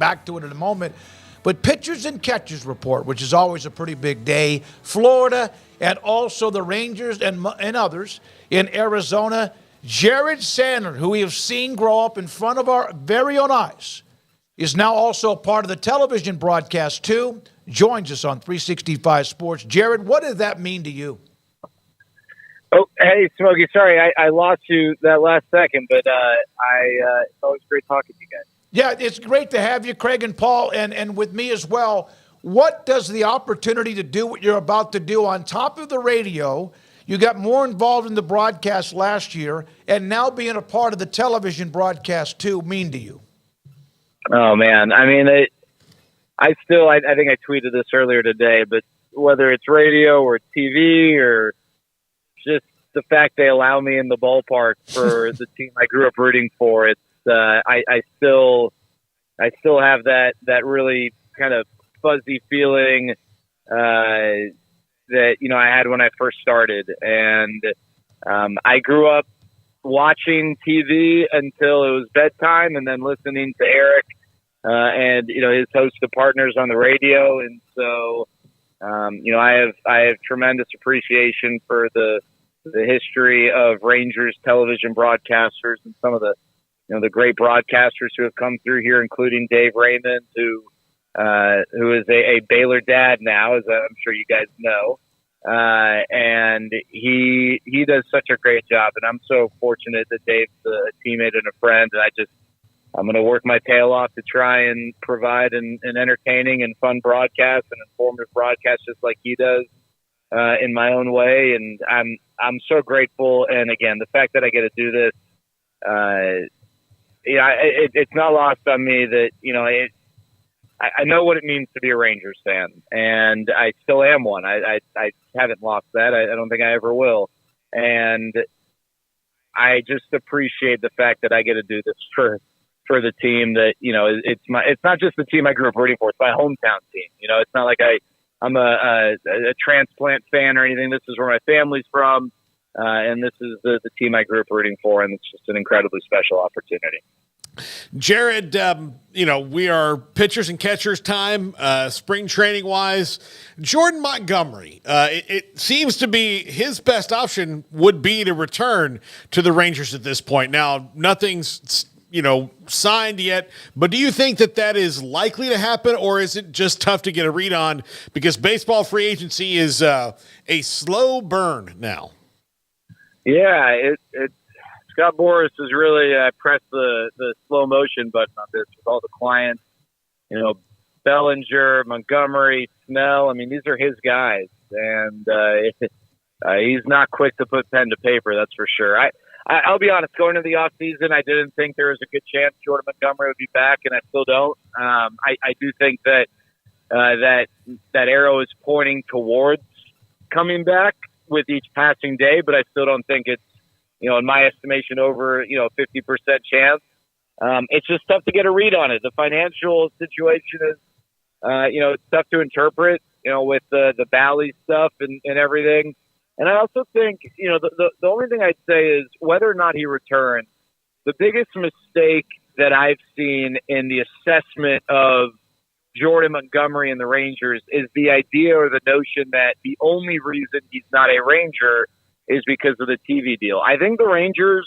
back to it in a moment. But pitchers and catchers report, which is always a pretty big day. Florida and also the Rangers and others in Arizona. Jared Sandler, who we have seen grow up in front of our very own eyes, is now also part of the television broadcast too. Joins us on 365 Sports. Jared, what does that mean to you? Oh, hey, Smokey. Sorry, I lost you that last second, but it's always great talking to you guys. Yeah, it's great to have you, Craig and Paul, and with me as well. What does the opportunity to do what you're about to do on top of the radio? You got more involved in the broadcast last year, and now being a part of the television broadcast too mean to you? Oh, man. I mean, I think I tweeted this earlier today, but whether it's radio or TV or just the fact they allow me in the ballpark for the team I grew up rooting for, it's I still have that really kind of fuzzy feeling that I had when I first started, and I grew up watching TV until it was bedtime, and then listening to Eric and his host of partners on the radio, and so I have tremendous appreciation for the history of Rangers television broadcasters and some of the the great broadcasters who have come through here, including Dave Raymond, who is a Baylor dad now, as I'm sure you guys know. And he does such a great job, and I'm so fortunate that Dave's a teammate and a friend, and I'm going to work my tail off to try and provide an entertaining and fun broadcast and informative broadcast just like he does in my own way. And I'm so grateful. And again, the fact that I get to do this, it's not lost on me that, I know what it means to be a Rangers fan, and I still am one. I haven't lost that. I don't think I ever will. And I just appreciate the fact that I get to do this for the team that, it's not just the team I grew up rooting for. It's my hometown team. It's not like I'm a transplant fan or anything. This is where my family's from. And this is the team I grew up rooting for. And it's just an incredibly special opportunity. Jared, we are pitchers and catchers time, spring training wise. Jordan Montgomery, it seems to be his best option would be to return to the Rangers at this point. Now, nothing's, signed yet, but do you think that is likely to happen, or is it just tough to get a read on because baseball free agency is a slow burn now? Yeah, Scott Boras has really pressed the slow motion button on this with all the clients, Bellinger, Montgomery, Snell. I mean, these are his guys, and he's not quick to put pen to paper, that's for sure. I'll be honest, going into the offseason, I didn't think there was a good chance Jordan Montgomery would be back, and I still don't. I do think that arrow is pointing towards coming back with each passing day, but I still don't think it's, in my estimation, over, 50% chance. It's just tough to get a read on it. The financial situation is, it's tough to interpret, with the Bally stuff and everything. And I also think, the only thing I'd say is whether or not he returns, the biggest mistake that I've seen in the assessment of Jordan Montgomery and the Rangers is the idea or the notion that the only reason he's not a Ranger is because of the TV deal. I think the Rangers,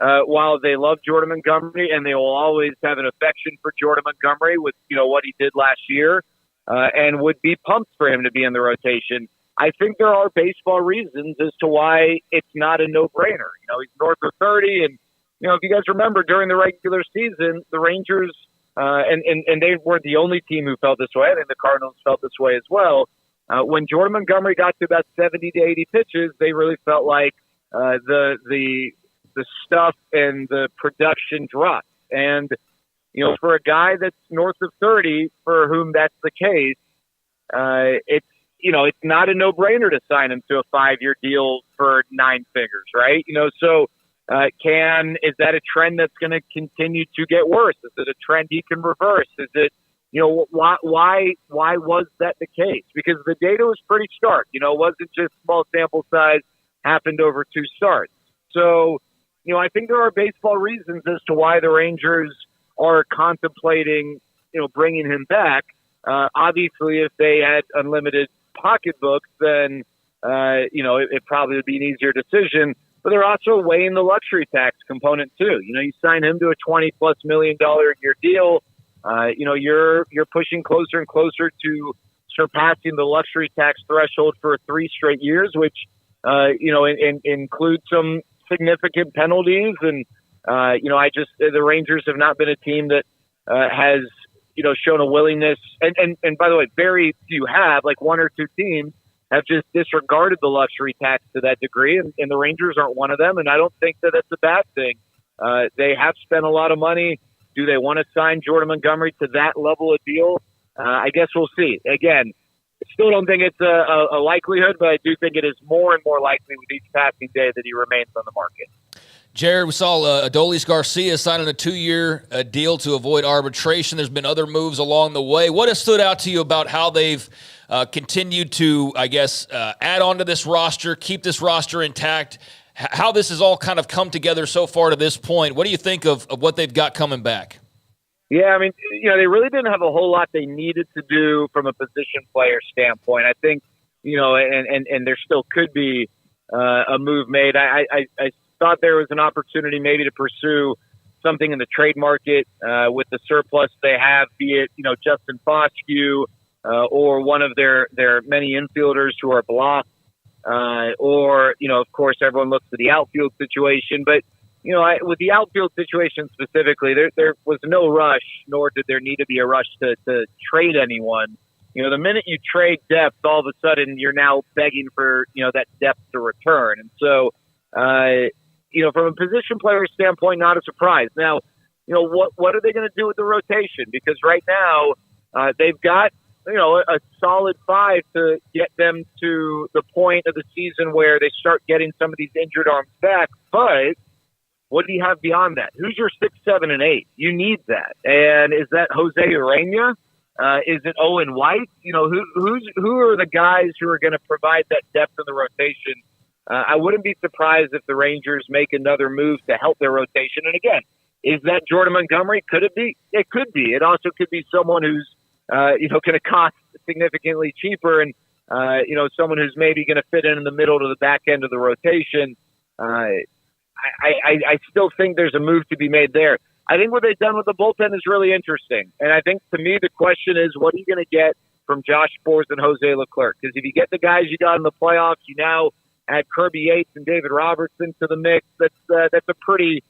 while they love Jordan Montgomery and they will always have an affection for Jordan Montgomery with, what he did last year, and would be pumped for him to be in the rotation, I think there are baseball reasons as to why it's not a no-brainer. He's north of 30, and, if you guys remember, during the regular season, the Rangers, and they were the only team who felt this way. I think the Cardinals felt this way as well. When Jordan Montgomery got to about 70 to 80 pitches, they really felt like the stuff and the production dropped. And, for a guy that's north of 30, for whom that's the case, it's not a no-brainer to sign him to a 5-year deal for 9 figures, right? So is that a trend that's going to continue to get worse? Is it a trend he can reverse? Is it, why was that the case? Because the data was pretty stark. It wasn't just small sample size, happened over 2 starts. So, I think there are baseball reasons as to why the Rangers are contemplating bringing him back. Obviously, if they had unlimited pocketbooks, then it probably would be an easier decision. But they're also weighing the luxury tax component too. You sign him to a $20+ million a year deal. You're pushing closer and closer to surpassing the luxury tax threshold for 3 straight years, which includes some significant penalties. And the Rangers have not been a team that has shown a willingness. And by the way, very few have. Like 1 or 2 teams have just disregarded the luxury tax to that degree, and the Rangers aren't one of them, and I don't think that that's a bad thing. They have spent a lot of money. Do they want to sign Jordan Montgomery to that level of deal? I guess we'll see. Again, I still don't think it's a likelihood, but I do think it is more and more likely with each passing day that he remains on the market. Jared, we saw Adolis Garcia signing a 2-year deal to avoid arbitration. There's been other moves along the way. What has stood out to you about how they've continued to, add on to this roster, keep this roster intact, how this has all kind of come together so far to this point? What do you think of what they've got coming back? Yeah, I mean, they really didn't have a whole lot they needed to do from a position player standpoint. I think, and there still could be a move made. I thought there was an opportunity maybe to pursue something in the trade market with the surplus they have, be it, Justin Foscue or one of their many infielders who are blocked, or, of course, everyone looks at the outfield situation. But, with the outfield situation specifically, there was no rush, nor did there need to be a rush to trade anyone. The minute you trade depth, all of a sudden you're now begging for, that depth to return. And so, from a position player standpoint, not a surprise. Now, what are they going to do with the rotation? Because right now they've got, a solid 5 to get them to the point of the season where they start getting some of these injured arms back. But what do you have beyond that? Who's your 6, 7, and 8? You need that. And is that Jose Urena? Is it Owen White? Who are the guys who are going to provide that depth in the rotation? I wouldn't be surprised if the Rangers make another move to help their rotation. And again, is that Jordan Montgomery? Could it be? It could be. It also could be someone who's, going to cost significantly cheaper and, someone who's maybe going to fit in the middle to the back end of the rotation. I still think there's a move to be made there. I think what they've done with the bullpen is really interesting. And I think, to me, the question is, what are you going to get from Josh Sborz and Jose Leclerc? Because if you get the guys you got in the playoffs, you now add Kirby Yates and David Robertson to the mix. That's a pretty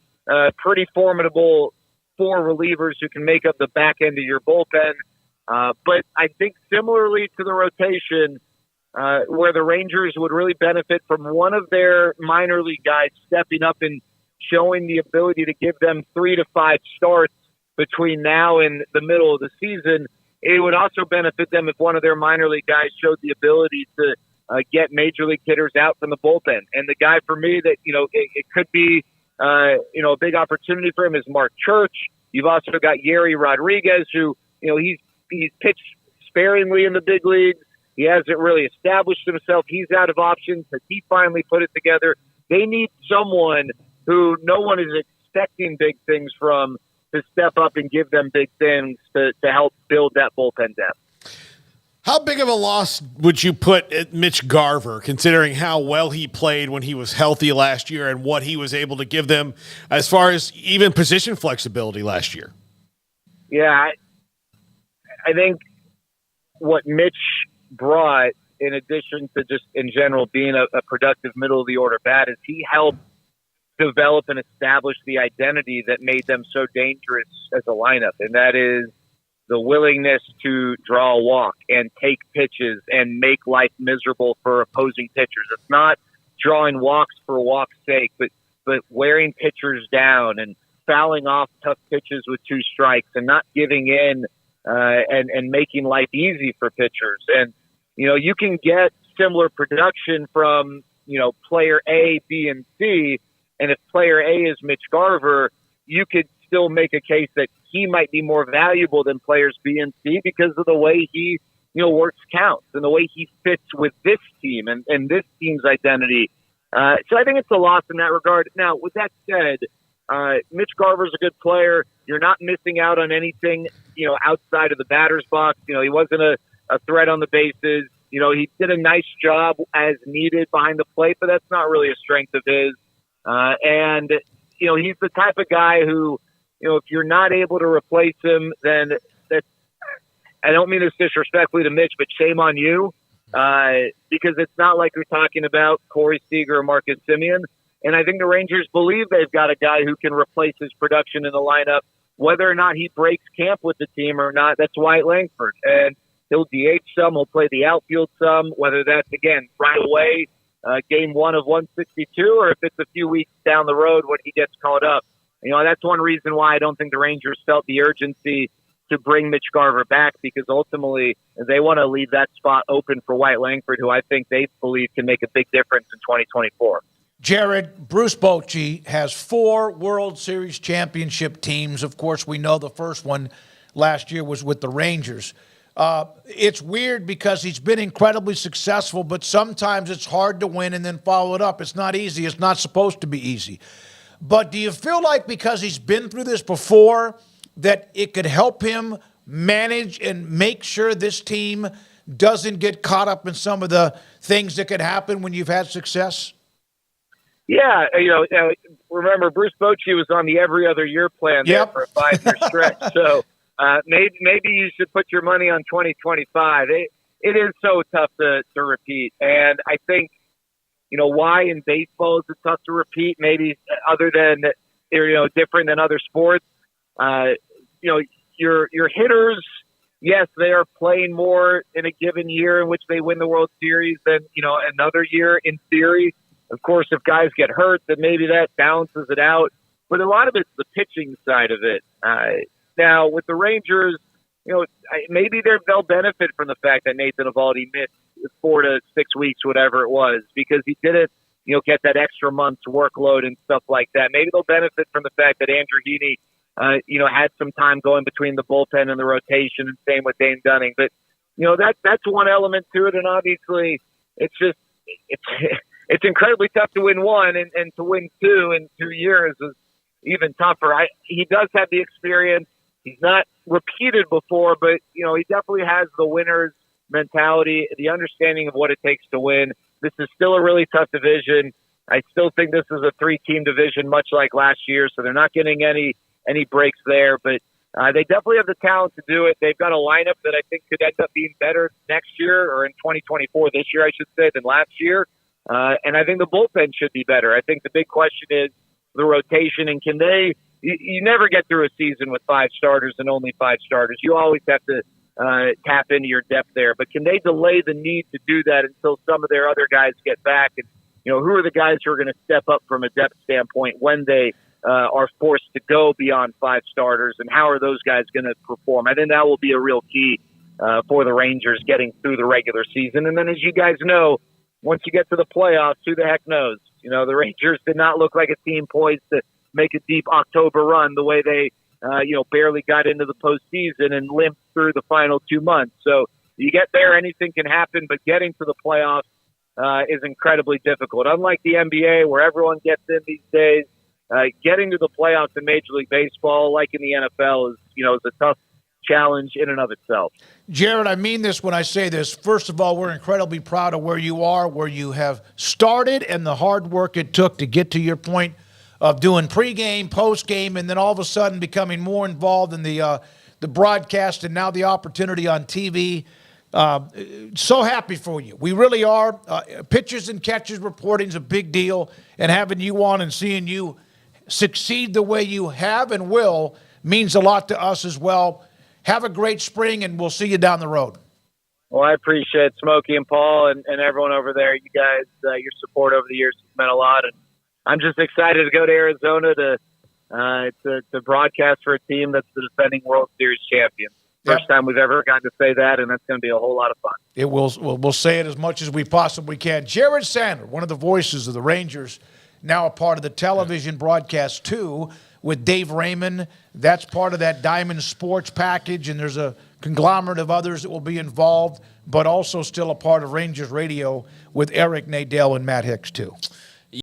formidable 4 relievers who can make up the back end of your bullpen. But I think similarly to the rotation, where the Rangers would really benefit from one of their minor league guys stepping up and showing the ability to give them 3 to 5 starts between now and the middle of the season. It would also benefit them if one of their minor league guys showed the ability to get major league hitters out from the bullpen. And the guy for me that, it could be, a big opportunity for him is Mark Church. You've also got Yeri Rodriguez, who, he's pitched sparingly in the big leagues. He hasn't really established himself. He's out of options. Has he finally put it together? They need someone who no one is expecting big things from to step up and give them big things to help build that bullpen depth. How big of a loss would you put at Mitch Garver, considering how well he played when he was healthy last year and what he was able to give them as far as even position flexibility last year? Yeah, I think what Mitch brought, in addition to just in general being a productive middle-of-the-order bat, is he helped develop and establish the identity that made them so dangerous as a lineup, and that is the willingness to draw a walk and take pitches and make life miserable for opposing pitchers. It's not drawing walks for walk's sake, but wearing pitchers down and fouling off tough pitches with 2 strikes and not giving in and making life easy for pitchers. And, you can get similar production from, player A, B, and C. And if player A is Mitch Garver, you could still make a case that he might be more valuable than players B and C because of the way he, works counts and the way he fits with this team and this team's identity. So I think it's a loss in that regard. Now, with that said, Mitch Garver's a good player. you're not missing out on anything, outside of the batter's box. He wasn't a threat on the bases. He did a nice job as needed behind the plate, but that's not really a strength of his. And he's the type of guy who, if you're not able to replace him, then I don't mean this disrespectfully to Mitch, but shame on you, because it's not like you're talking about Corey Seager or Marcus Semien. And I think the Rangers believe they've got a guy who can replace his production in the lineup, whether or not he breaks camp with the team or not. That's Wyatt Langford. And he'll DH some, he'll play the outfield some, whether that's, again, right away, game 1 of 162, or if it's a few weeks down the road when he gets called up. That's one reason why I don't think the Rangers felt the urgency to bring Mitch Garver back, because ultimately they want to leave that spot open for Wyatt Langford, who I think they believe can make a big difference in 2024. Jared, Bruce Bochy has 4 World Series championship teams. Of course, we know the first one last year was with the Rangers. It's weird because he's been incredibly successful, but sometimes it's hard to win and then follow it up. It's not easy. It's not supposed to be easy. But do you feel like because he's been through this before that it could help him manage and make sure this team doesn't get caught up in some of the things that could happen when you've had success? Yeah, remember Bruce Bochy was on the every other year plan there for a 5-year stretch. So maybe you should put your money on 2025. It is so tough to repeat, and I think why in baseball is it tough to repeat? Maybe other than they're different than other sports. Your hitters, yes, they are playing more in a given year in which they win the World Series than another year in theory. Of course, if guys get hurt, then maybe that balances it out. But a lot of it's the pitching side of it. Now, with the Rangers, maybe they'll benefit from the fact that Nathan Eovaldi missed 4 to 6 weeks, whatever it was, because he didn't, get that extra month's workload and stuff like that. Maybe they'll benefit from the fact that Andrew Heaney, had some time going between the bullpen and the rotation, and same with Dane Dunning. But, that's one element to it. And obviously, it's incredibly tough to win one, and to win 2 in 2 years is even tougher. He does have the experience. He's not repeated before, but, he definitely has the winner's mentality, the understanding of what it takes to win. This is still a really tough division. I still think this is a 3-team division, much like last year, so they're not getting any breaks there. But they definitely have the talent to do it. They've got a lineup that I think could end up being better next year, or in 2024, this year, I should say, than last year. And I think the bullpen should be better. I think the big question is the rotation, and can they – you never get through a season with 5 starters and only 5 starters. You always have to tap into your depth there. But can they delay the need to do that until some of their other guys get back? And, who are the guys who are going to step up from a depth standpoint when they are forced to go beyond 5 starters, and how are those guys going to perform? I think that will be a real key for the Rangers getting through the regular season. And then, as you guys know, once you get to the playoffs, who the heck knows? The Rangers did not look like a team poised to make a deep October run the way they, barely got into the postseason and limped through the final 2 months. So you get there, anything can happen, but getting to the playoffs is incredibly difficult. Unlike the NBA, where everyone gets in these days, getting to the playoffs in Major League Baseball, like in the NFL, is a tough challenge in and of itself. Jared, I mean this when I say this. First of all, we're incredibly proud of where you are, where you have started, and the hard work it took to get to your point of doing pregame, postgame, and then all of a sudden becoming more involved in the broadcast, and now the opportunity on TV. So happy for you. We really are. Pitchers and catchers reporting is a big deal, and having you on and seeing you succeed the way you have and will means a lot to us as well. Have a great spring, and we'll see you down the road. Well, I appreciate Smokey and Paul and everyone over there. You guys, your support over the years has meant a lot, and I'm just excited to go to Arizona to broadcast for a team that's the defending World Series champion. First time we've ever gotten to say that, and that's going to be a whole lot of fun. It will. We'll say it as much as we possibly can. Jared Sandler, one of the voices of the Rangers, now a part of the television broadcast too, with Dave Raymond. That's part of that Diamond Sports package, and there's a conglomerate of others that will be involved, but also still a part of Rangers Radio with Eric Nadel and Matt Hicks too.